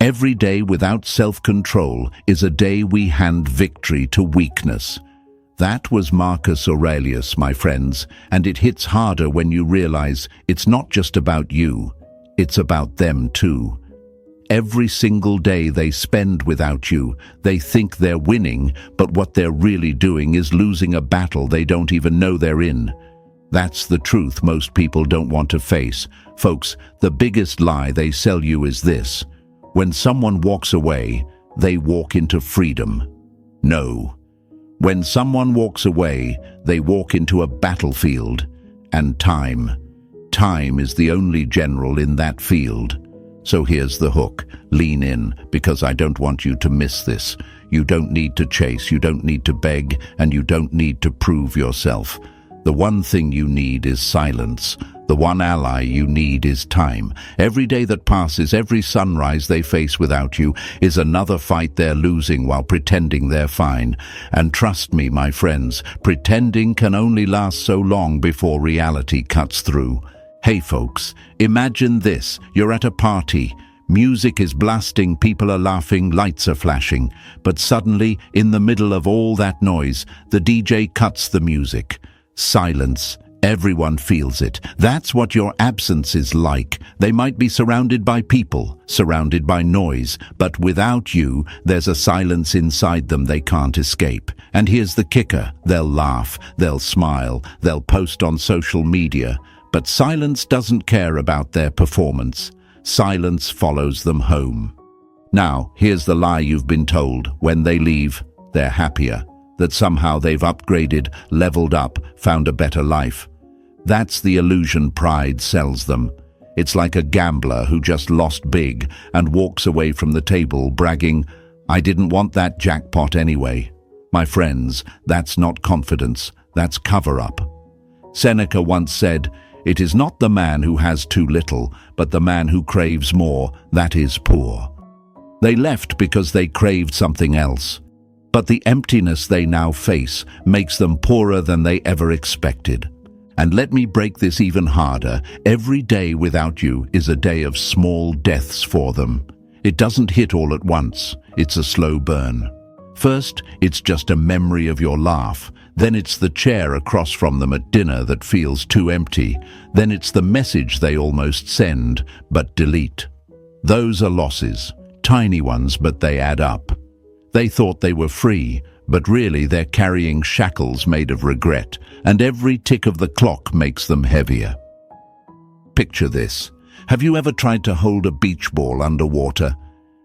Every day without self-control is a day we hand victory to weakness. That was Marcus Aurelius, my friends, and it hits harder when you realize it's not just about you, it's about them too. Every single day they spend without you, they think they're winning, but what they're really doing is losing a battle they don't even know they're in. That's the truth most people don't want to face. Folks, the biggest lie they sell you is this: when someone walks away, they walk into freedom. No. When someone walks away, they walk into a battlefield. And time. Time is the only general in that field. So here's the hook. Lean in, because I don't want you to miss this. You don't need to chase, you don't need to beg, and you don't need to prove yourself. The one thing you need is silence. The one ally you need is time. Every day that passes, every sunrise they face without you, is another fight they're losing while pretending they're fine. And trust me, my friends, pretending can only last so long before reality cuts through. Hey folks, imagine this. You're at a party. Music is blasting, people are laughing, lights are flashing. But suddenly, in the middle of all that noise, the DJ cuts the music. Silence. Everyone feels it. That's what your absence is like. They might be surrounded by people, surrounded by noise, but without you, there's a silence inside them they can't escape. And here's the kicker. They'll laugh, they'll smile, they'll post on social media. But silence doesn't care about their performance. Silence follows them home. Now, here's the lie you've been told. When they leave, they're happier. That somehow they've upgraded, leveled up, found a better life. That's the illusion pride sells them. It's like a gambler who just lost big and walks away from the table bragging, "I didn't want that jackpot anyway." My friends, that's not confidence, that's cover-up. Seneca once said, "It is not the man who has too little, but the man who craves more, that is poor." They left because they craved something else. But the emptiness they now face makes them poorer than they ever expected. And let me break this even harder. Every day without you is a day of small deaths for them. It doesn't hit all at once. It's a slow burn. First, it's just a memory of your laugh. Then it's the chair across from them at dinner that feels too empty. Then it's the message they almost send, but delete. Those are losses. Tiny ones, but they add up. They thought they were free, but really they're carrying shackles made of regret, and every tick of the clock makes them heavier. Picture this. Have you ever tried to hold a beach ball underwater?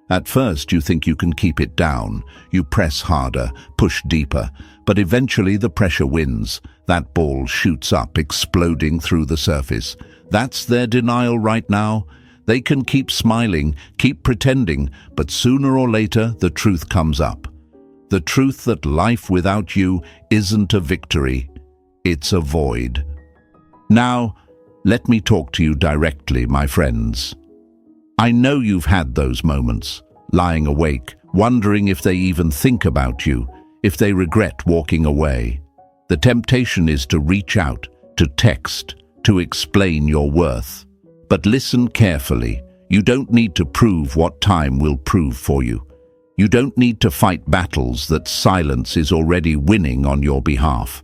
At first you think you can keep it down. You press harder, push deeper, but eventually the pressure wins. That ball shoots up, exploding through the surface. That's their denial right now. They can keep smiling, keep pretending, but sooner or later the truth comes up. The truth that life without you isn't a victory, it's a void. Now, let me talk to you directly, my friends. I know you've had those moments, lying awake, wondering if they even think about you, if they regret walking away. The temptation is to reach out, to text, to explain your worth. But listen carefully. You don't need to prove what time will prove for you. You don't need to fight battles that silence is already winning on your behalf.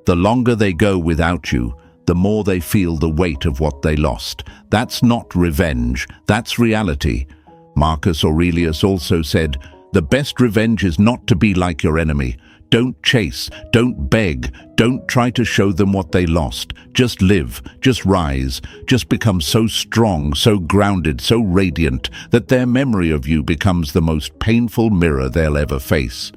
The longer they go without you, the more they feel the weight of what they lost. That's not revenge, that's reality. Marcus Aurelius also said, "The best revenge is not to be like your enemy. Don't chase, don't beg, don't try to show them what they lost. Just live, just rise, just become so strong, so grounded, so radiant that their memory of you becomes the most painful mirror they'll ever face."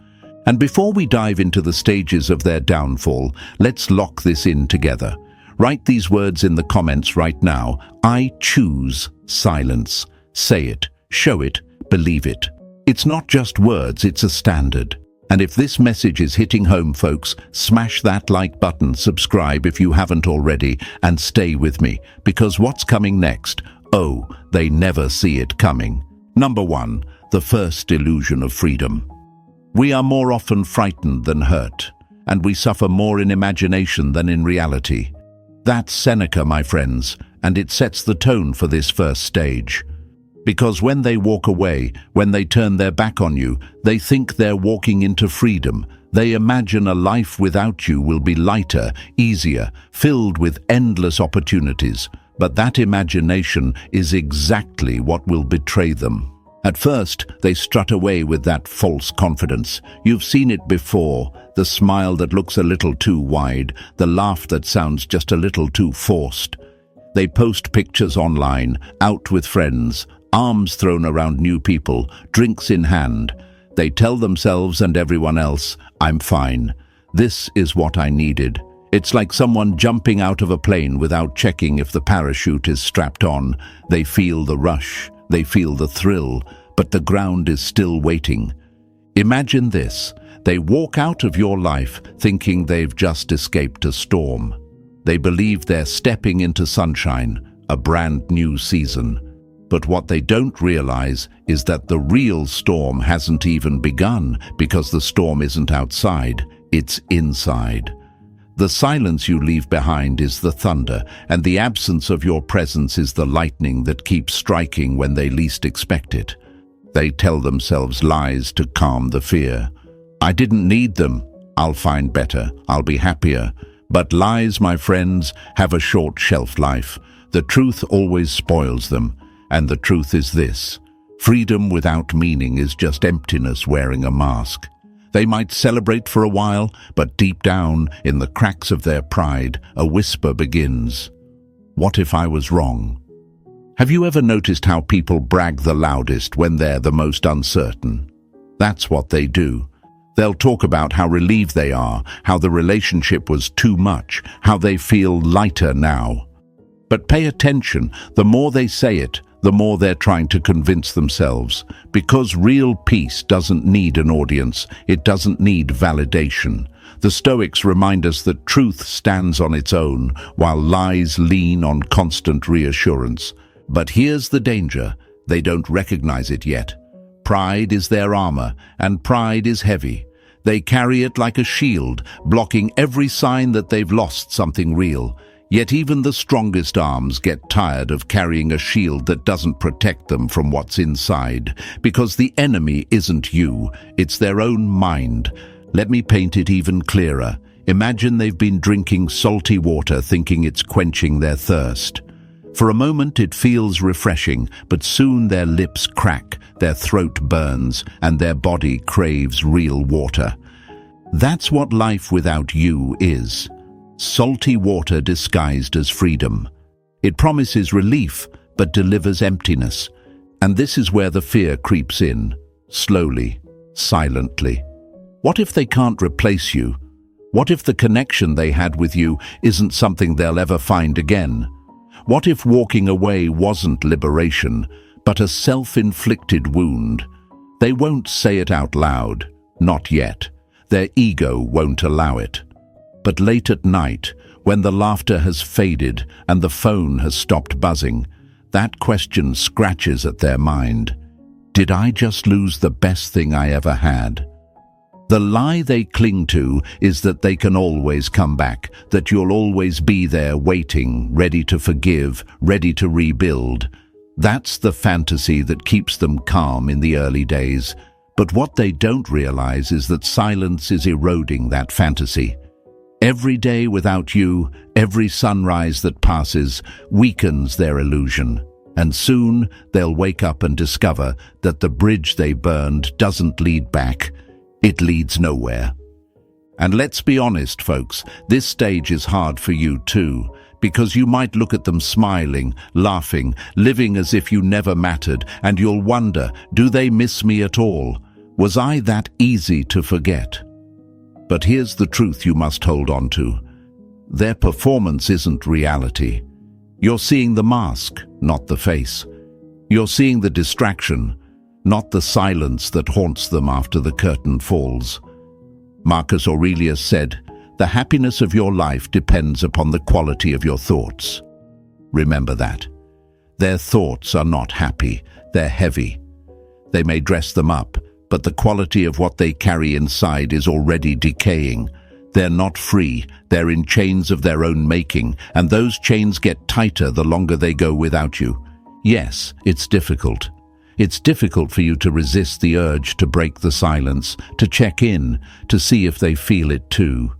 And before we dive into the stages of their downfall, let's lock this in together. Write these words in the comments right now. I choose silence. Say it, show it, believe it. It's not just words, it's a standard. And if this message is hitting home, folks, smash that like button, subscribe if you haven't already, and stay with me, because what's coming next? Oh, they never see it coming. Number 1, the first illusion of freedom. We are more often frightened than hurt, and we suffer more in imagination than in reality. That's Seneca, my friends, and it sets the tone for this first stage. Because when they walk away, when they turn their back on you, they think they're walking into freedom. They imagine a life without you will be lighter, easier, filled with endless opportunities. But that imagination is exactly what will betray them. At first, they strut away with that false confidence. You've seen it before, the smile that looks a little too wide, the laugh that sounds just a little too forced. They post pictures online, out with friends, arms thrown around new people, drinks in hand. They tell themselves and everyone else, "I'm fine. This is what I needed." It's like someone jumping out of a plane without checking if the parachute is strapped on. They feel the rush, they feel the thrill, but the ground is still waiting. Imagine this. They walk out of your life thinking they've just escaped a storm. They believe they're stepping into sunshine, a brand new season. But what they don't realize is that the real storm hasn't even begun, because the storm isn't outside, it's inside. The silence you leave behind is the thunder, and the absence of your presence is the lightning that keeps striking when they least expect it. They tell themselves lies to calm the fear. "I didn't need them. I'll find better. I'll be happier." But lies, my friends, have a short shelf life. The truth always spoils them. And the truth is this: freedom without meaning is just emptiness wearing a mask. They might celebrate for a while, but deep down, in the cracks of their pride, a whisper begins. What if I was wrong? Have you ever noticed how people brag the loudest when they're the most uncertain? That's what they do. They'll talk about how relieved they are, how the relationship was too much, how they feel lighter now. But pay attention, the more they say it, the more they're trying to convince themselves. Because real peace doesn't need an audience, it doesn't need validation. The Stoics remind us that truth stands on its own, while lies lean on constant reassurance. But here's the danger: they don't recognize it yet. Pride is their armor, and pride is heavy. They carry it like a shield, blocking every sign that they've lost something real. Yet even the strongest arms get tired of carrying a shield that doesn't protect them from what's inside, because the enemy isn't you, it's their own mind. Let me paint it even clearer. Imagine they've been drinking salty water thinking it's quenching their thirst. For a moment it feels refreshing, but soon their lips crack, their throat burns, and their body craves real water. That's what life without you is. Salty water disguised as freedom. It promises relief, but delivers emptiness. And this is where the fear creeps in, slowly, silently. What if they can't replace you? What if the connection they had with you isn't something they'll ever find again? What if walking away wasn't liberation, but a self-inflicted wound? They won't say it out loud, not yet. Their ego won't allow it. But late at night, when the laughter has faded and the phone has stopped buzzing, that question scratches at their mind. Did I just lose the best thing I ever had? The lie they cling to is that they can always come back, that you'll always be there waiting, ready to forgive, ready to rebuild. That's the fantasy that keeps them calm in the early days. But what they don't realize is that silence is eroding that fantasy. Every day without you, every sunrise that passes, weakens their illusion. And soon they'll wake up and discover that the bridge they burned doesn't lead back. It leads nowhere. And let's be honest, folks, this stage is hard for you too, because you might look at them smiling, laughing, living as if you never mattered, and you'll wonder, do they miss me at all? Was I that easy to forget? But here's the truth you must hold on to. Their performance isn't reality. You're seeing the mask, not the face. You're seeing the distraction, not the silence that haunts them after the curtain falls. Marcus Aurelius said, "The happiness of your life depends upon the quality of your thoughts." Remember that. Their thoughts are not happy, they're heavy. They may dress them up, but the quality of what they carry inside is already decaying. They're not free, they're in chains of their own making, and those chains get tighter the longer they go without you. Yes, it's difficult. It's difficult for you to resist the urge to break the silence, to check in, to see if they feel it too.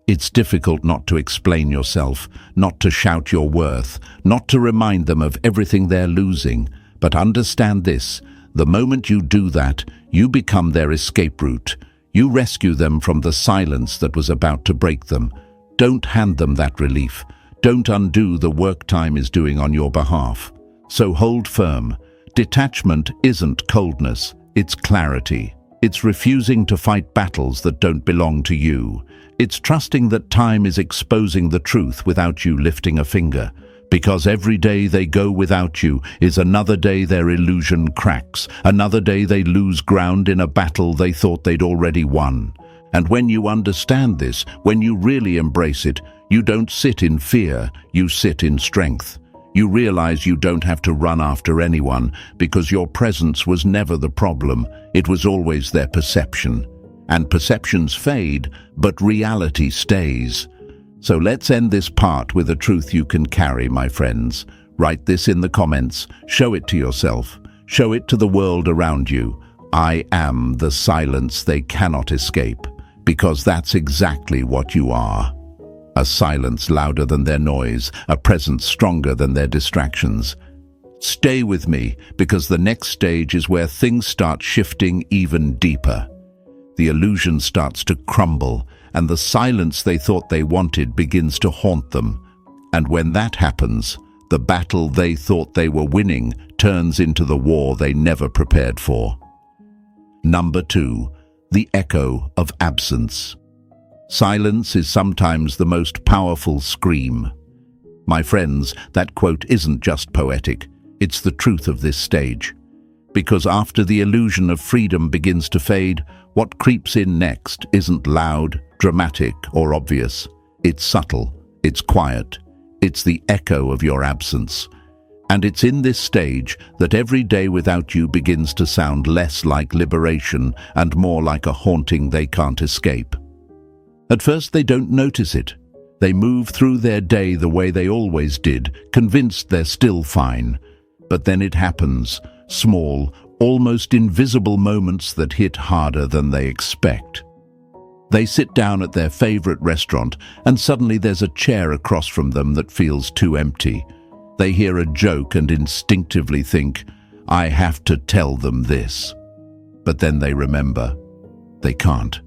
It's difficult not to explain yourself, not to shout your worth, not to remind them of everything they're losing. But understand this, the moment you do that, you become their escape route. You rescue them from the silence that was about to break them. Don't hand them that relief. Don't undo the work time is doing on your behalf. So hold firm. Detachment isn't coldness, it's clarity. It's refusing to fight battles that don't belong to you. It's trusting that time is exposing the truth without you lifting a finger. Because every day they go without you is another day their illusion cracks, another day they lose ground in a battle they thought they'd already won. And when you understand this, when you really embrace it, you don't sit in fear, you sit in strength. You realize you don't have to run after anyone because your presence was never the problem. It was always their perception. And perceptions fade, but reality stays. So let's end this part with a truth you can carry, my friends. Write this in the comments. Show it to yourself. Show it to the world around you. I am the silence they cannot escape. Because that's exactly what you are. A silence louder than their noise, a presence stronger than their distractions. Stay with me, because the next stage is where things start shifting even deeper. The illusion starts to crumble, and the silence they thought they wanted begins to haunt them. And when that happens, the battle they thought they were winning turns into the war they never prepared for. Number 2, the echo of absence. Silence is sometimes the most powerful scream. My friends, that quote isn't just poetic, it's the truth of this stage. Because after the illusion of freedom begins to fade, what creeps in next isn't loud, dramatic, or obvious. It's subtle, it's quiet, it's the echo of your absence. And it's in this stage that every day without you begins to sound less like liberation and more like a haunting they can't escape. At first they don't notice it. They move through their day the way they always did, convinced they're still fine. But then it happens, small, almost invisible moments that hit harder than they expect. They sit down at their favorite restaurant and suddenly there's a chair across from them that feels too empty. They hear a joke and instinctively think, I have to tell them this. But then they remember, they can't.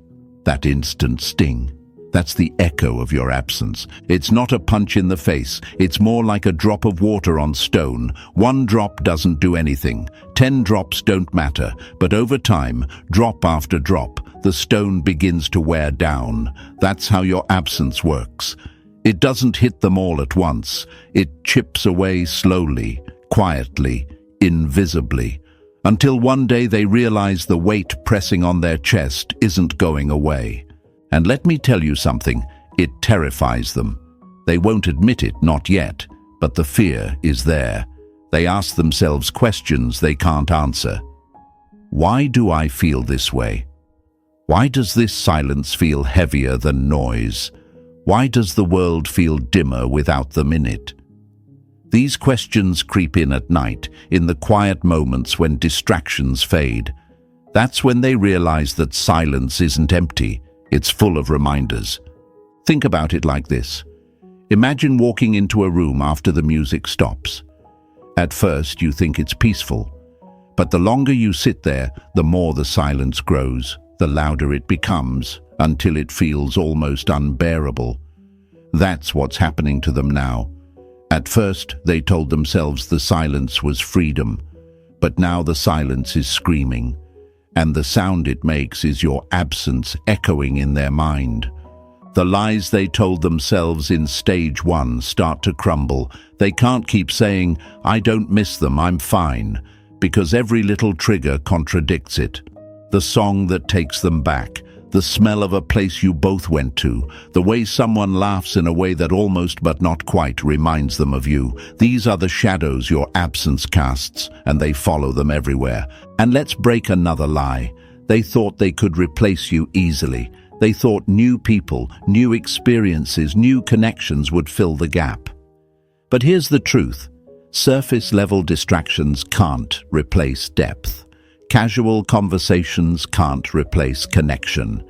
That instant sting. That's the echo of your absence. It's not a punch in the face. It's more like a drop of water on stone. One drop doesn't do anything. 10 drops don't matter. But over time, drop after drop, the stone begins to wear down. That's how your absence works. It doesn't hit them all at once. It chips away slowly, quietly, invisibly, until one day they realize the weight pressing on their chest isn't going away. And let me tell you something, it terrifies them. They won't admit it, not yet, but the fear is there. They ask themselves questions they can't answer. Why do I feel this way? Why does this silence feel heavier than noise? Why does the world feel dimmer without them in it? These questions creep in at night, in the quiet moments when distractions fade. That's when they realize that silence isn't empty, it's full of reminders. Think about it like this. Imagine walking into a room after the music stops. At first, you think it's peaceful. But the longer you sit there, the more the silence grows, the louder it becomes, until it feels almost unbearable. That's what's happening to them now. At first, they told themselves the silence was freedom, but now the silence is screaming, and the sound it makes is your absence echoing in their mind. The lies they told themselves in stage 1 start to crumble. They can't keep saying, I don't miss them, I'm fine, because every little trigger contradicts it. The song that takes them back, the smell of a place you both went to, the way someone laughs in a way that almost but not quite reminds them of you. These are the shadows your absence casts, and they follow them everywhere. And let's break another lie. They thought they could replace you easily. They thought new people, new experiences, new connections would fill the gap. But here's the truth. Surface-level distractions can't replace depth. Casual conversations can't replace connection.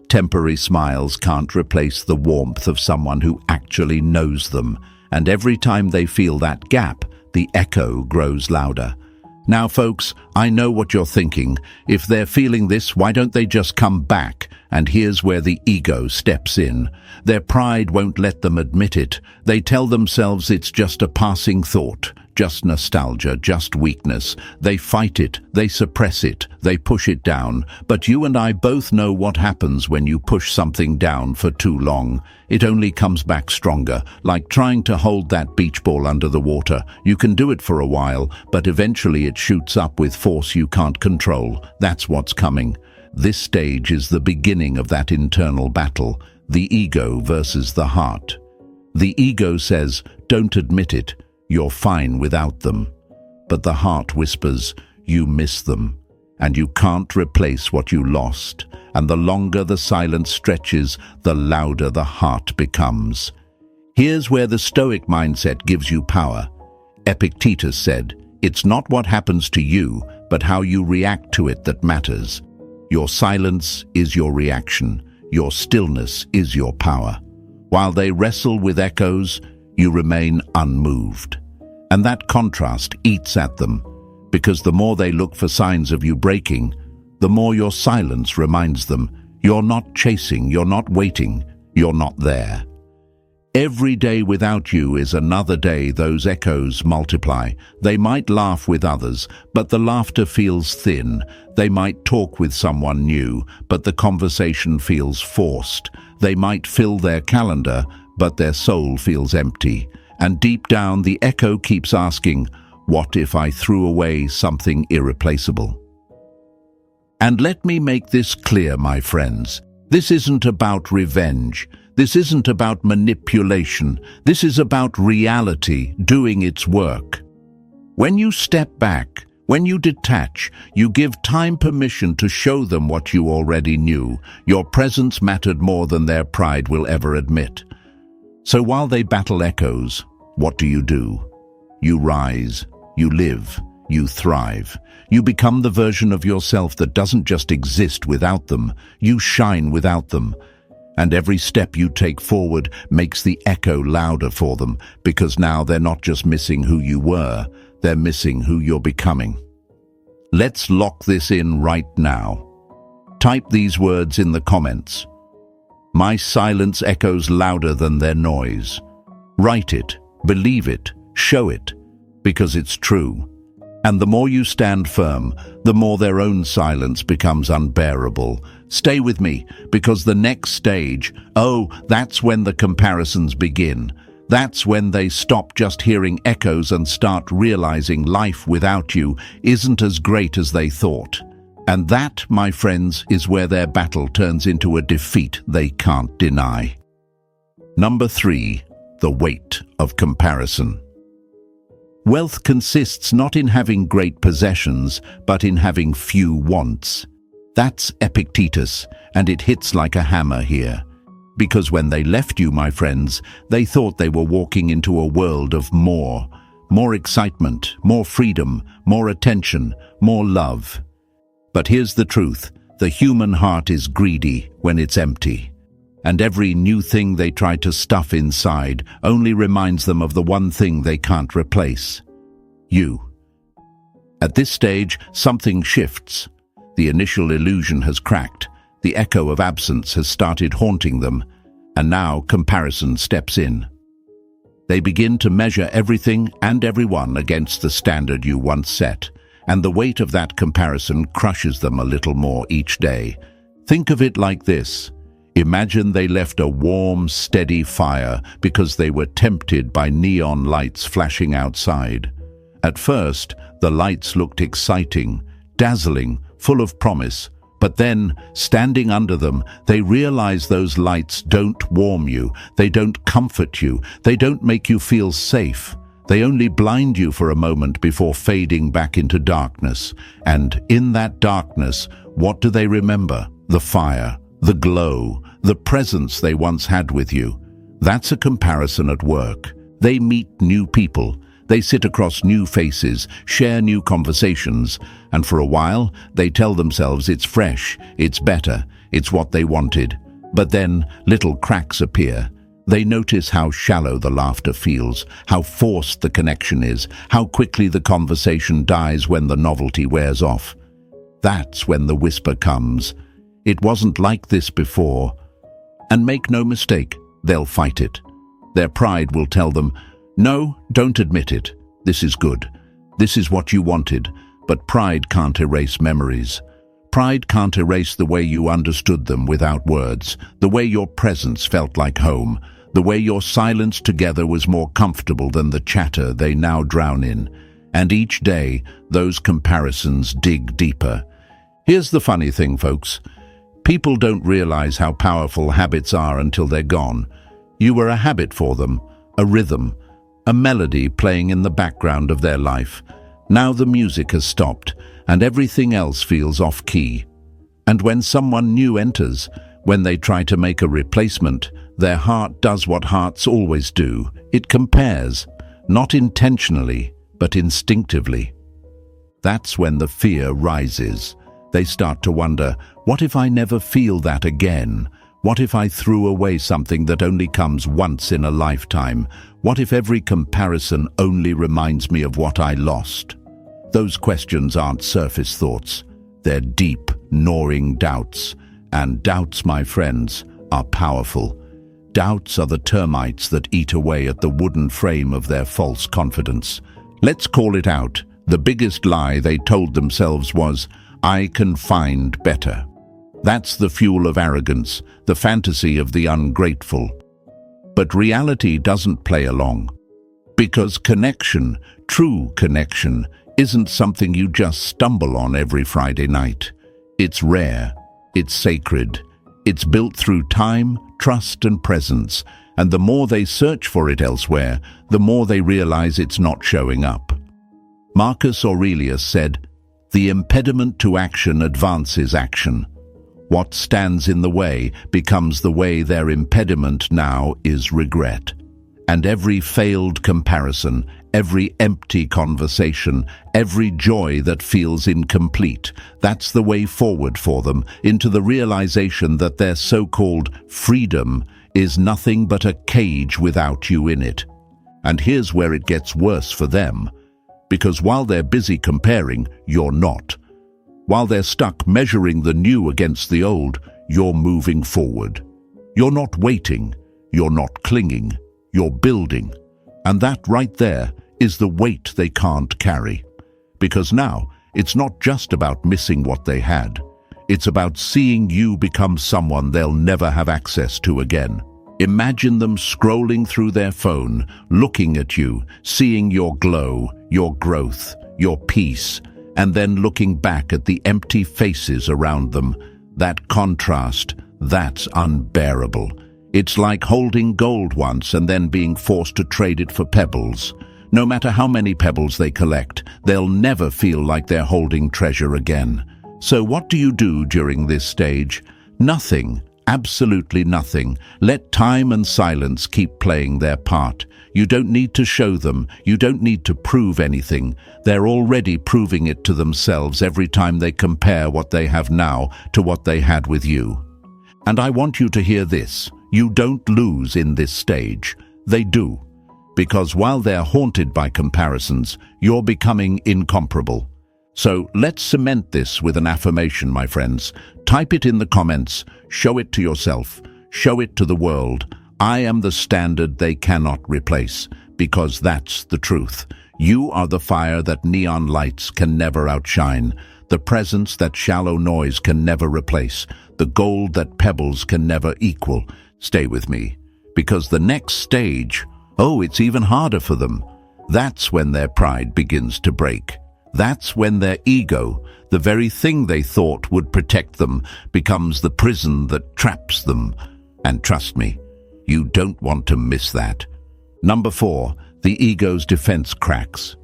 Temporary smiles can't replace the warmth of someone who actually knows them. And every time they feel that gap, the echo grows louder. Now, folks, I know what you're thinking. If they're feeling this, why don't they just come back? And here's where the ego steps in. Their pride won't let them admit it. They tell themselves it's just a passing thought, just nostalgia, just weakness. They fight it, they suppress it, they push it down. But you and I both know what happens when you push something down for too long. It only comes back stronger, like trying to hold that beach ball under the water. You can do it for a while, but eventually it shoots up with force you can't control. That's what's coming. This stage is the beginning of that internal battle, the ego versus the heart. The ego says, don't admit it, you're fine without them. But the heart whispers, you miss them, and you can't replace what you lost. And the longer the silence stretches, the louder the heart becomes. Here's where the Stoic mindset gives you power. Epictetus said, it's not what happens to you, but how you react to it that matters. Your silence is your reaction. Your stillness is your power. While they wrestle with echoes, you remain unmoved. And that contrast eats at them, because the more they look for signs of you breaking, the more your silence reminds them, you're not chasing, you're not waiting, you're not there. Every day without you is another day those echoes multiply. They might laugh with others, but the laughter feels thin. They might talk with someone new, but the conversation feels forced. They might fill their calendar, but their soul feels empty. And deep down, the echo keeps asking, what if I threw away something irreplaceable? And let me make this clear, my friends. This isn't about revenge. This isn't about manipulation. This is about reality doing its work. When you step back, when you detach, you give time permission to show them what you already knew. Your presence mattered more than their pride will ever admit. So while they battle echoes, what do? You rise, you live, you thrive. You become the version of yourself that doesn't just exist without them. You shine without them. And every step you take forward makes the echo louder for them, because now they're not just missing who you were, they're missing who you're becoming. Let's lock this in right now. Type these words in the comments. My silence echoes louder than their noise. Write it, believe it, show it, because it's true. And the more you stand firm, the more their own silence becomes unbearable. Stay with me, because the next stage, that's when the comparisons begin. That's when they stop just hearing echoes and start realizing life without you isn't as great as they thought. And that, my friends, is where their battle turns into a defeat they can't deny. Number 3, the weight of comparison. Wealth consists not in having great possessions, but in having few wants. That's Epictetus, and it hits like a hammer here. Because when they left you, my friends, they thought they were walking into a world of more excitement, more freedom, more attention, more love. But here's the truth, the human heart is greedy when it's empty. And every new thing they try to stuff inside only reminds them of the one thing they can't replace: you. At this stage, something shifts. The initial illusion has cracked. The echo of absence has started haunting them, and now comparison steps in. They begin to measure everything and everyone against the standard you once set, and the weight of that comparison crushes them a little more each day. Think of it like this. Imagine they left a warm, steady fire because they were tempted by neon lights flashing outside. At first, the lights looked exciting, dazzling, full of promise. But then, standing under them, they realize those lights don't warm you, they don't comfort you, they don't make you feel safe. They only blind you for a moment before fading back into darkness. And in that darkness, what do they remember? The fire, the glow, the presence they once had with you. That's a comparison at work. They meet new people. They sit across new faces, share new conversations, and for a while, they tell themselves it's fresh, it's better, it's what they wanted. But then, little cracks appear. They notice how shallow the laughter feels, how forced the connection is, how quickly the conversation dies when the novelty wears off. That's when the whisper comes. It wasn't like this before. And make no mistake, they'll fight it. Their pride will tell them, no, don't admit it. This is good. This is what you wanted. But pride can't erase memories. Pride can't erase the way you understood them without words, the way your presence felt like home, the way your silence together was more comfortable than the chatter they now drown in. And each day, those comparisons dig deeper. Here's the funny thing, folks. People don't realize how powerful habits are until they're gone. You were a habit for them, a rhythm, a melody playing in the background of their life. Now the music has stopped, and everything else feels off-key. And when someone new enters, when they try to make a replacement, their heart does what hearts always do. It compares, not intentionally, but instinctively. That's when the fear rises. They start to wonder, what if I never feel that again? What if I threw away something that only comes once in a lifetime? What if every comparison only reminds me of what I lost? Those questions aren't surface thoughts. They're deep, gnawing doubts. And doubts, my friends, are powerful. Doubts are the termites that eat away at the wooden frame of their false confidence. Let's call it out. The biggest lie they told themselves was, I can find better. That's the fuel of arrogance, the fantasy of the ungrateful. But reality doesn't play along. Because connection, true connection, isn't something you just stumble on every Friday night. It's rare, it's sacred, it's built through time, trust and presence, and the more they search for it elsewhere, the more they realize it's not showing up. Marcus Aurelius said, "The impediment to action advances action. What stands in the way becomes the way. Their impediment now is regret." And every failed comparison, every empty conversation, every joy that feels incomplete, that's the way forward for them, into the realization that their so-called freedom is nothing but a cage without you in it. And here's where it gets worse for them, because while they're busy comparing, you're not. While they're stuck measuring the new against the old, you're moving forward. You're not waiting, you're not clinging, you're building. And that right there is the weight they can't carry. Because now, it's not just about missing what they had. It's about seeing you become someone they'll never have access to again. Imagine them scrolling through their phone, looking at you, seeing your glow, your growth, your peace, and then looking back at the empty faces around them. That contrast, that's unbearable. It's like holding gold once and then being forced to trade it for pebbles. No matter how many pebbles they collect, they'll never feel like they're holding treasure again. So what do you do during this stage? Nothing, absolutely nothing. Let time and silence keep playing their part. You don't need to show them, you don't need to prove anything. They're already proving it to themselves every time they compare what they have now to what they had with you. And I want you to hear this. You don't lose in this stage. They do. Because while they're haunted by comparisons, you're becoming incomparable. So let's cement this with an affirmation, my friends. Type it in the comments, show it to yourself, show it to the world. I am the standard they cannot replace, because that's the truth. You are the fire that neon lights can never outshine, the presence that shallow noise can never replace, the gold that pebbles can never equal. Stay with me, because the next stage, it's even harder for them. That's when their pride begins to break. That's when their ego, the very thing they thought would protect them, becomes the prison that traps them. And trust me, you don't want to miss that. Number 4, the ego's defense cracks.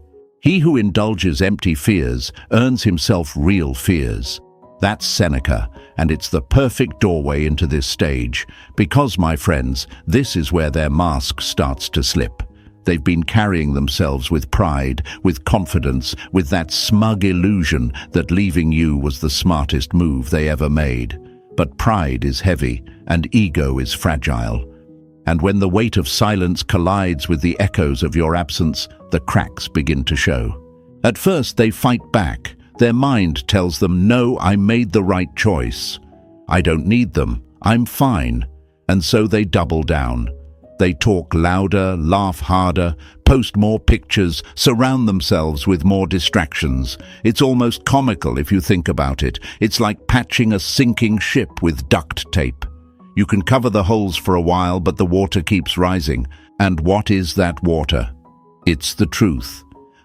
He who indulges empty fears earns himself real fears. That's Seneca, and it's the perfect doorway into this stage, because, my friends, this is where their mask starts to slip. they've been carrying themselves with pride, with confidence, with that smug illusion that leaving you was the smartest move they ever made. But pride is heavy, and ego is fragile. And when the weight of silence collides with the echoes of your absence, the cracks begin to show. At first they fight back. Their mind tells them, no, I made the right choice. I don't need them. I'm fine. And so they double down. They talk louder, laugh harder, post more pictures, surround themselves with more distractions. It's almost comical if you think about it. It's like patching a sinking ship with duct tape. You can cover the holes for a while, but the water keeps rising. And what is that water? It's the truth.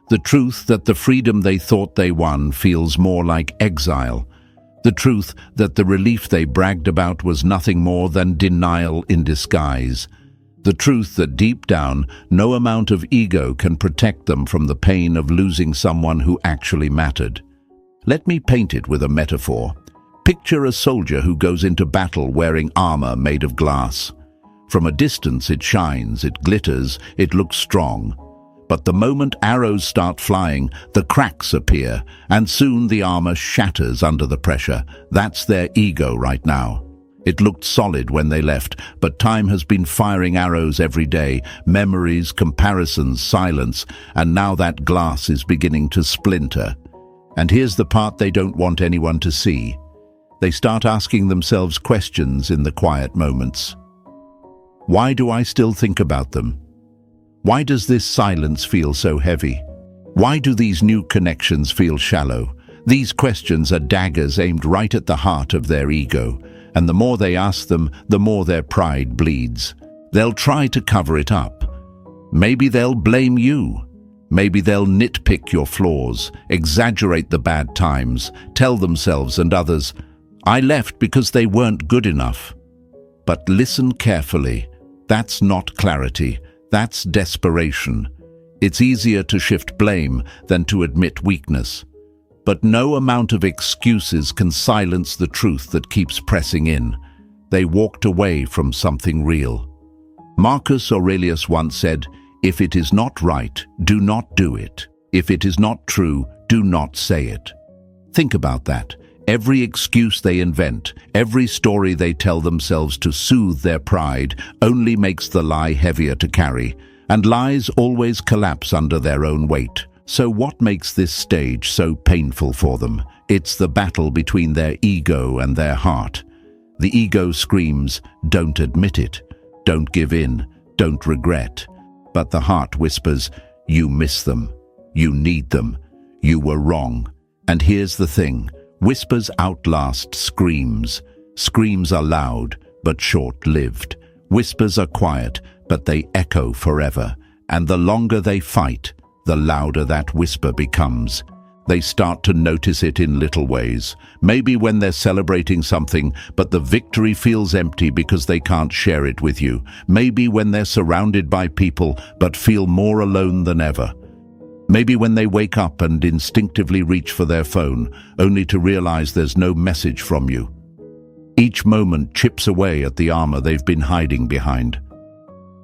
The truth that the freedom they thought they won feels more like exile. The truth that the relief they bragged about was nothing more than denial in disguise. The truth that deep down, no amount of ego can protect them from the pain of losing someone who actually mattered. Let me paint it with a metaphor. Picture a soldier who goes into battle wearing armor made of glass. From a distance it shines, it glitters, it looks strong. But the moment arrows start flying, the cracks appear, and soon the armor shatters under the pressure. That's their ego right now. It looked solid when they left, but time has been firing arrows every day, memories, comparisons, silence, and now that glass is beginning to splinter. And here's the part they don't want anyone to see. They start asking themselves questions in the quiet moments. Why do I still think about them? Why does this silence feel so heavy? Why do these new connections feel shallow? These questions are daggers aimed right at the heart of their ego, and the more they ask them, the more their pride bleeds. They'll try to cover it up. Maybe they'll blame you. Maybe they'll nitpick your flaws, exaggerate the bad times, tell themselves and others, I left because they weren't good enough. But listen carefully. That's not clarity. That's desperation. It's easier to shift blame than to admit weakness. But no amount of excuses can silence the truth that keeps pressing in. They walked away from something real. Marcus Aurelius once said, if it is not right, do not do it. If it is not true, do not say it. Think about that. Every excuse they invent, every story they tell themselves to soothe their pride only makes the lie heavier to carry, and lies always collapse under their own weight. So what makes this stage so painful for them? It's the battle between their ego and their heart. The ego screams, don't admit it, don't give in, don't regret. But the heart whispers, you miss them, you need them, you were wrong. And here's the thing. Whispers outlast screams. Screams are loud, but short-lived. Whispers are quiet, but they echo forever. And the longer they fight, the louder that whisper becomes. They start to notice it in little ways. Maybe when they're celebrating something, but the victory feels empty because they can't share it with you. Maybe when they're surrounded by people, but feel more alone than ever. Maybe when they wake up and instinctively reach for their phone, only to realize there's no message from you. Each moment chips away at the armor they've been hiding behind.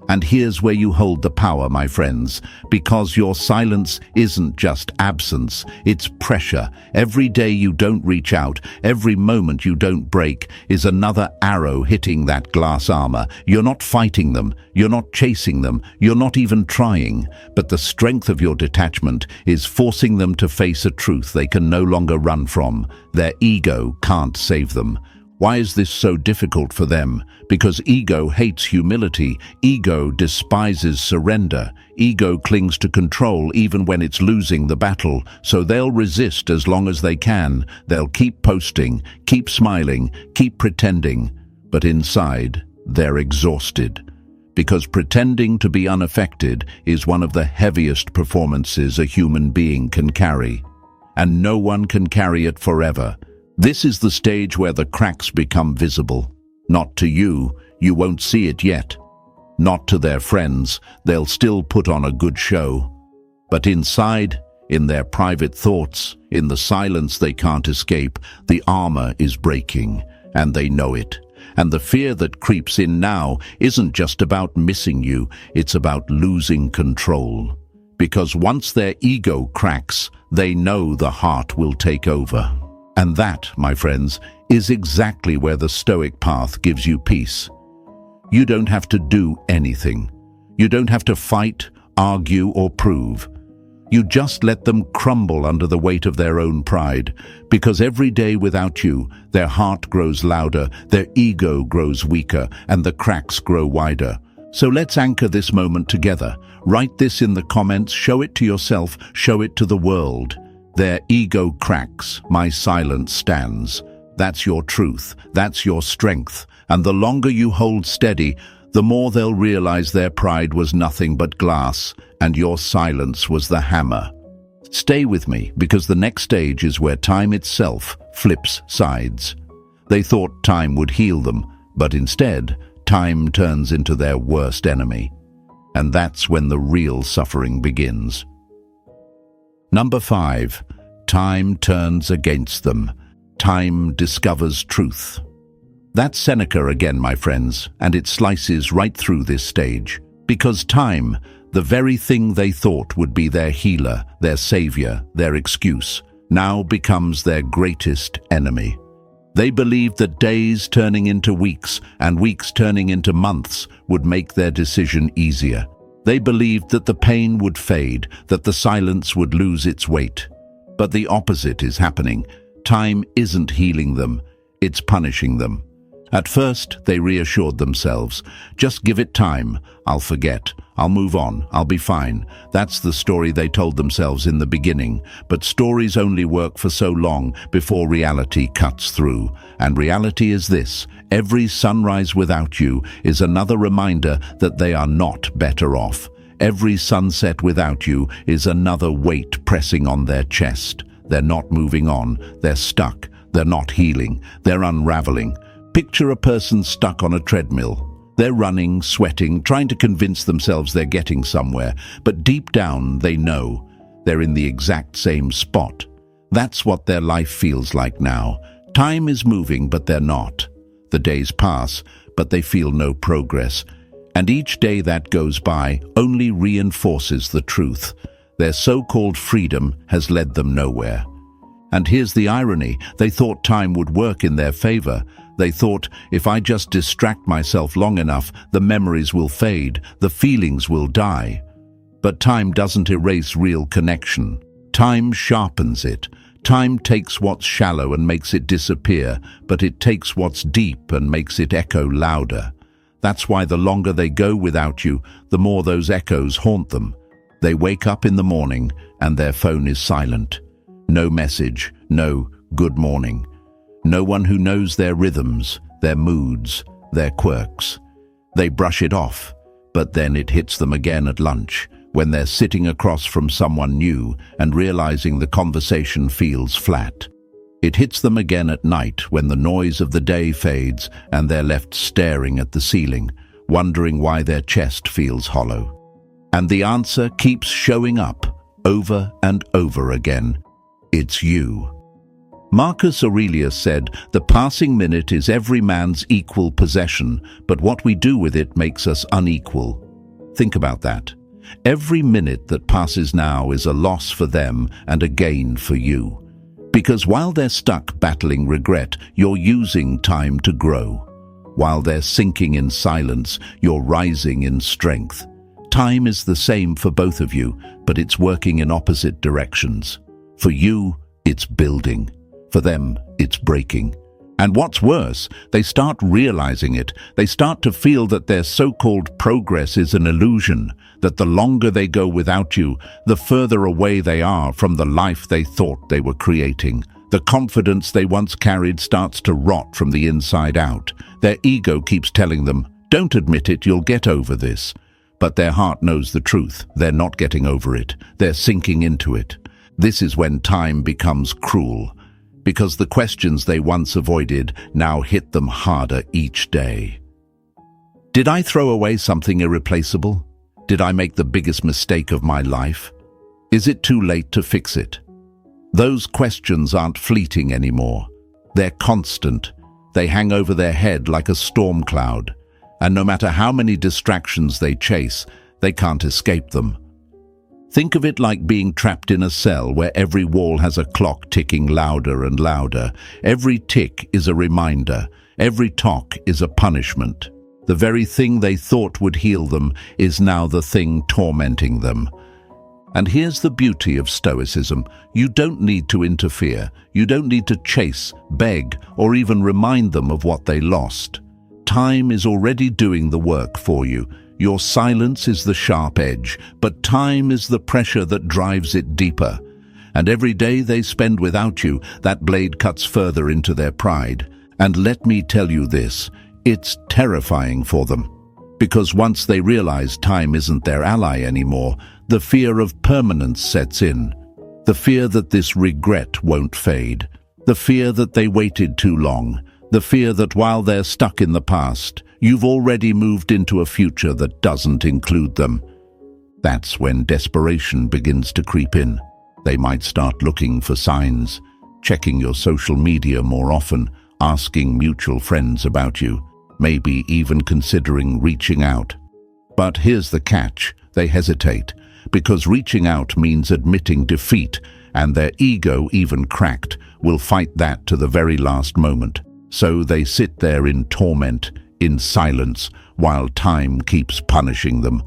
And here's where you hold the power, my friends, because your silence isn't just absence, it's pressure. Every day you don't reach out, every moment you don't break, is another arrow hitting that glass armor. You're not fighting them, you're not chasing them, you're not even trying, but the strength of your detachment is forcing them to face a truth they can no longer run from. Their ego can't save them. Why is this so difficult for them? Because ego hates humility, ego despises surrender, ego clings to control even when it's losing the battle, so they'll resist as long as they can. They'll keep posting, keep smiling, keep pretending, but inside they're exhausted. Because pretending to be unaffected is one of the heaviest performances a human being can carry. And no one can carry it forever. This is the stage where the cracks become visible. Not to you, you won't see it yet. Not to their friends, they'll still put on a good show. But inside, in their private thoughts, in the silence they can't escape, the armor is breaking, and they know it. And the fear that creeps in now isn't just about missing you, it's about losing control. Because once their ego cracks, they know the heart will take over. And that, my friends, is exactly where the Stoic path gives you peace. You don't have to do anything. You don't have to fight, argue, or prove. You just let them crumble under the weight of their own pride, because every day without you, their heart grows louder, their ego grows weaker, and the cracks grow wider. So let's anchor this moment together. Write this in the comments, show it to yourself, show it to the world. Their ego cracks, my silence stands. That's your truth, that's your strength, and the longer you hold steady, the more they'll realize their pride was nothing but glass, and your silence was the hammer. Stay with me, because the next stage is where time itself flips sides. They thought time would heal them, but instead, time turns into their worst enemy. And that's when the real suffering begins. Number 5. Time turns against them. Time discovers truth. That's Seneca again, my friends, and it slices right through this stage. Because time, the very thing they thought would be their healer, their savior, their excuse, now becomes their greatest enemy. They believed that days turning into weeks and weeks turning into months would make their decision easier. They believed that the pain would fade, that the silence would lose its weight. But the opposite is happening. Time isn't healing them, it's punishing them. At first, they reassured themselves, just give it time, I'll forget, I'll move on, I'll be fine. That's the story they told themselves in the beginning, but stories only work for so long before reality cuts through. And reality is this: every sunrise without you is another reminder that they are not better off. Every sunset without you is another weight pressing on their chest. They're not moving on, they're stuck, they're not healing, they're unraveling. Picture a person stuck on a treadmill. They're running, sweating, trying to convince themselves they're getting somewhere, but deep down they know they're in the exact same spot. That's what their life feels like now. Time is moving, but they're not. The days pass, but they feel no progress. And each day that goes by only reinforces the truth. Their so-called freedom has led them nowhere. And here's the irony: they thought time would work in their favor. They thought, if I just distract myself long enough, the memories will fade, the feelings will die. But time doesn't erase real connection. Time sharpens it. Time takes what's shallow and makes it disappear, but it takes what's deep and makes it echo louder. That's why the longer they go without you, the more those echoes haunt them. They wake up in the morning and their phone is silent. No message, no good morning. No one who knows their rhythms, their moods, their quirks. They brush it off, but then it hits them again at lunch, when they're sitting across from someone new and realizing the conversation feels flat. It hits them again at night when the noise of the day fades and they're left staring at the ceiling, wondering why their chest feels hollow. And the answer keeps showing up, over and over again. It's you. Marcus Aurelius said, "The passing minute is every man's equal possession, but what we do with it makes us unequal." Think about that. Every minute that passes now is a loss for them and a gain for you. Because while they're stuck battling regret, you're using time to grow. While they're sinking in silence, you're rising in strength. Time is the same for both of you, but it's working in opposite directions. For you, it's building. For them, it's breaking. And what's worse, they start realizing it. They start to feel that their so-called progress is an illusion, that the longer they go without you, the further away they are from the life they thought they were creating. The confidence they once carried starts to rot from the inside out. Their ego keeps telling them, "Don't admit it, you'll get over this." But their heart knows the truth. They're not getting over it. They're sinking into it. This is when time becomes cruel, because the questions they once avoided now hit them harder each day. Did I throw away something irreplaceable? Did I make the biggest mistake of my life? Is it too late to fix it? Those questions aren't fleeting anymore. They're constant. They hang over their head like a storm cloud, and no matter how many distractions they chase, they can't escape them. Think of it like being trapped in a cell where every wall has a clock ticking louder and louder. Every tick is a reminder. Every tock is a punishment. The very thing they thought would heal them is now the thing tormenting them. And here's the beauty of Stoicism. You don't need to interfere. You don't need to chase, beg, or even remind them of what they lost. Time is already doing the work for you. Your silence is the sharp edge, but time is the pressure that drives it deeper. And every day they spend without you, that blade cuts further into their pride. And let me tell you this, it's terrifying for them. Because once they realize time isn't their ally anymore, the fear of permanence sets in. The fear that this regret won't fade. The fear that they waited too long. The fear that while they're stuck in the past, you've already moved into a future that doesn't include them. That's when desperation begins to creep in. They might start looking for signs, checking your social media more often, asking mutual friends about you, maybe even considering reaching out. But here's the catch, they hesitate, because reaching out means admitting defeat, and their ego, even cracked, will fight that to the very last moment. So they sit there in torment, in silence, while time keeps punishing them.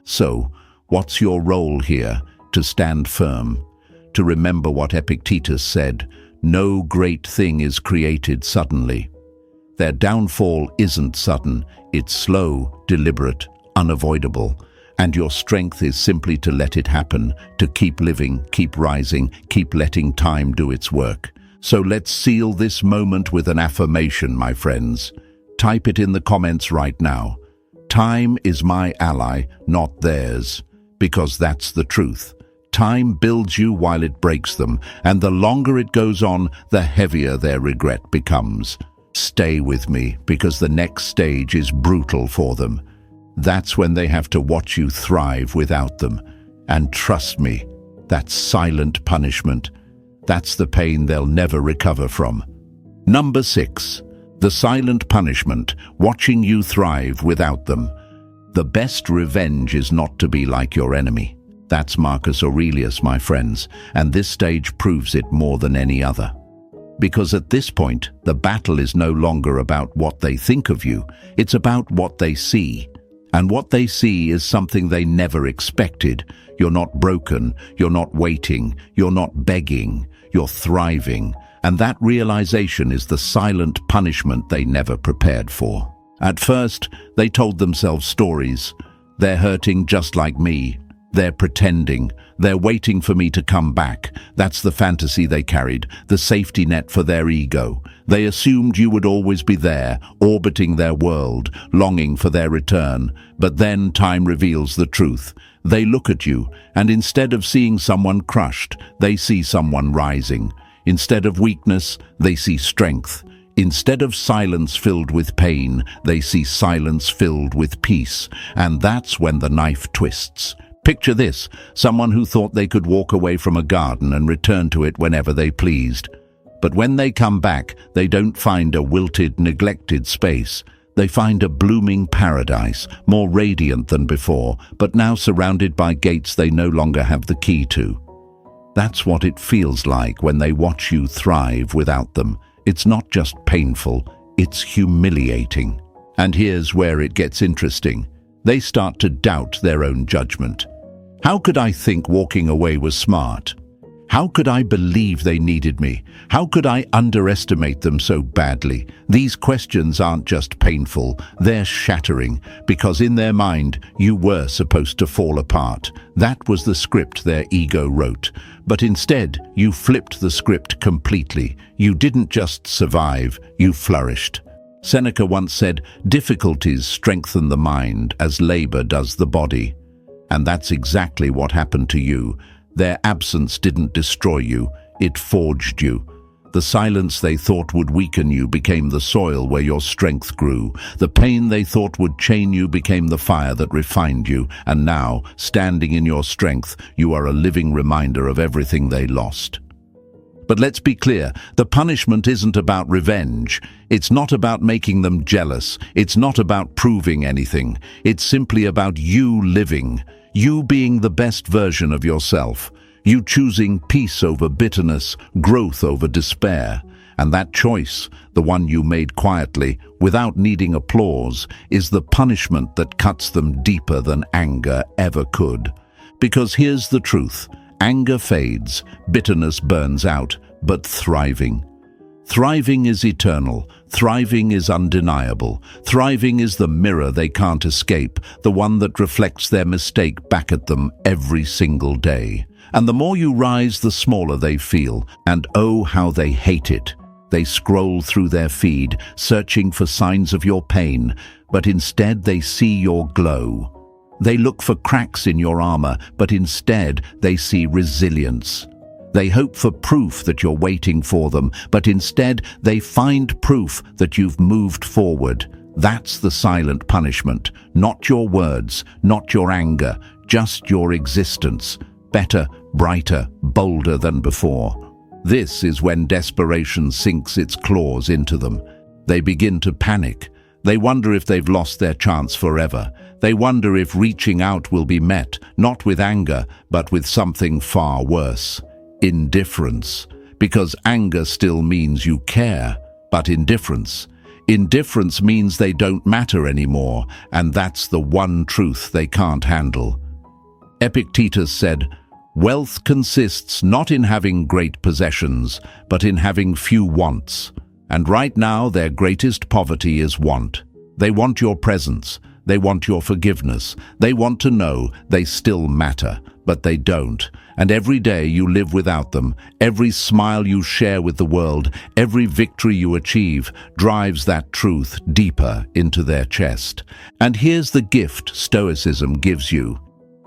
So, what's your role here? To stand firm, to remember what Epictetus said, no great thing is created suddenly. Their downfall isn't sudden, it's slow, deliberate, unavoidable, and your strength is simply to let it happen, to keep living, keep rising, keep letting time do its work. So let's seal this moment with an affirmation, my friends. Type it in the comments right now. Time is my ally, not theirs, because that's the truth. Time builds you while it breaks them, and the longer it goes on, the heavier their regret becomes. Stay with me, because the next stage is brutal for them. That's when they have to watch you thrive without them. And trust me, that's silent punishment. That's the pain they'll never recover from. Number 6. The silent punishment, watching you thrive without them. The best revenge is not to be like your enemy. That's Marcus Aurelius, my friends, and this stage proves it more than any other. Because at this point, the battle is no longer about what they think of you, it's about what they see. And what they see is something they never expected. You're not broken, you're not waiting, you're not begging, you're thriving. And that realization is the silent punishment they never prepared for. At first, they told themselves stories. They're hurting just like me. They're pretending. They're waiting for me to come back. That's the fantasy they carried, the safety net for their ego. They assumed you would always be there, orbiting their world, longing for their return. But then time reveals the truth. They look at you, and instead of seeing someone crushed, they see someone rising. Instead of weakness, they see strength. Instead of silence filled with pain, they see silence filled with peace. And that's when the knife twists. Picture this, someone who thought they could walk away from a garden and return to it whenever they pleased. But when they come back, they don't find a wilted, neglected space. They find a blooming paradise, more radiant than before, but now surrounded by gates they no longer have the key to. That's what it feels like when they watch you thrive without them. It's not just painful, it's humiliating. And here's where it gets interesting. They start to doubt their own judgment. How could I think walking away was smart? How could I believe they needed me? How could I underestimate them so badly? These questions aren't just painful, they're shattering, because in their mind, you were supposed to fall apart. That was the script their ego wrote. But instead, you flipped the script completely. You didn't just survive, you flourished. Seneca once said, "Difficulties strengthen the mind as labor does the body." And that's exactly what happened to you. Their absence didn't destroy you, it forged you. The silence they thought would weaken you became the soil where your strength grew. The pain they thought would chain you became the fire that refined you. And now, standing in your strength, you are a living reminder of everything they lost. But let's be clear, the punishment isn't about revenge. It's not about making them jealous. It's not about proving anything. It's simply about you living, you being the best version of yourself, you choosing peace over bitterness, growth over despair. And that choice, the one you made quietly, without needing applause, is the punishment that cuts them deeper than anger ever could. Because here's the truth. Anger fades, bitterness burns out, but thriving is eternal, thriving is undeniable, thriving is the mirror they can't escape, the one that reflects their mistake back at them every single day. And the more you rise, the smaller they feel, and oh, how they hate it. They scroll through their feed, searching for signs of your pain, but instead they see your glow. They look for cracks in your armor, but instead they see resilience. They hope for proof that you're waiting for them, but instead they find proof that you've moved forward. That's the silent punishment. Not your words, not your anger, just your existence. Better, brighter, bolder than before. This is when desperation sinks its claws into them. They begin to panic. They wonder if they've lost their chance forever. They wonder if reaching out will be met, not with anger, but with something far worse. Indifference. Because anger still means you care, but indifference means they don't matter anymore, and that's the one truth they can't handle. Epictetus said, "Wealth consists not in having great possessions, but in having few wants." And right now their greatest poverty is want. They want your presence. They want your forgiveness. They want to know they still matter, but they don't. And every day you live without them, every smile you share with the world, every victory you achieve drives that truth deeper into their chest. And here's the gift Stoicism gives you.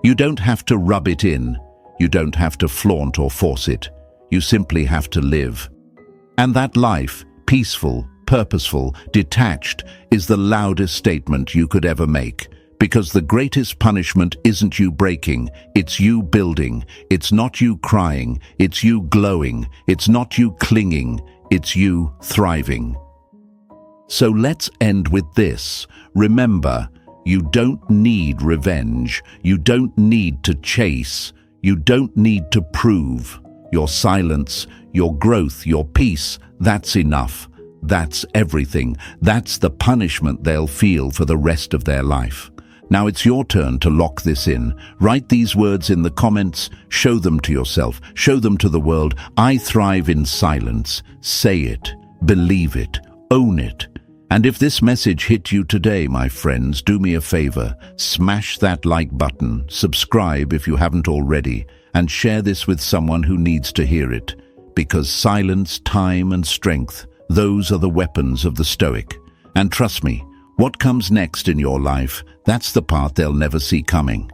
You don't have to rub it in. You don't have to flaunt or force it. You simply have to live. And that life, peaceful, purposeful, detached, is the loudest statement you could ever make. Because the greatest punishment isn't you breaking, it's you building. It's not you crying, it's you glowing. It's not you clinging, it's you thriving. So let's end with this. Remember, you don't need revenge. You don't need to chase. You don't need to prove. Your silence, your growth, your peace, that's enough. That's everything. That's the punishment they'll feel for the rest of their life. Now it's your turn to lock this in. Write these words in the comments. Show them to yourself. Show them to the world. I thrive in silence. Say it. Believe it. Own it. And if this message hit you today, my friends, do me a favor. Smash that like button, subscribe if you haven't already, and share this with someone who needs to hear it. Because silence, time, and strength, those are the weapons of the Stoic. And trust me, what comes next in your life, that's the part they'll never see coming.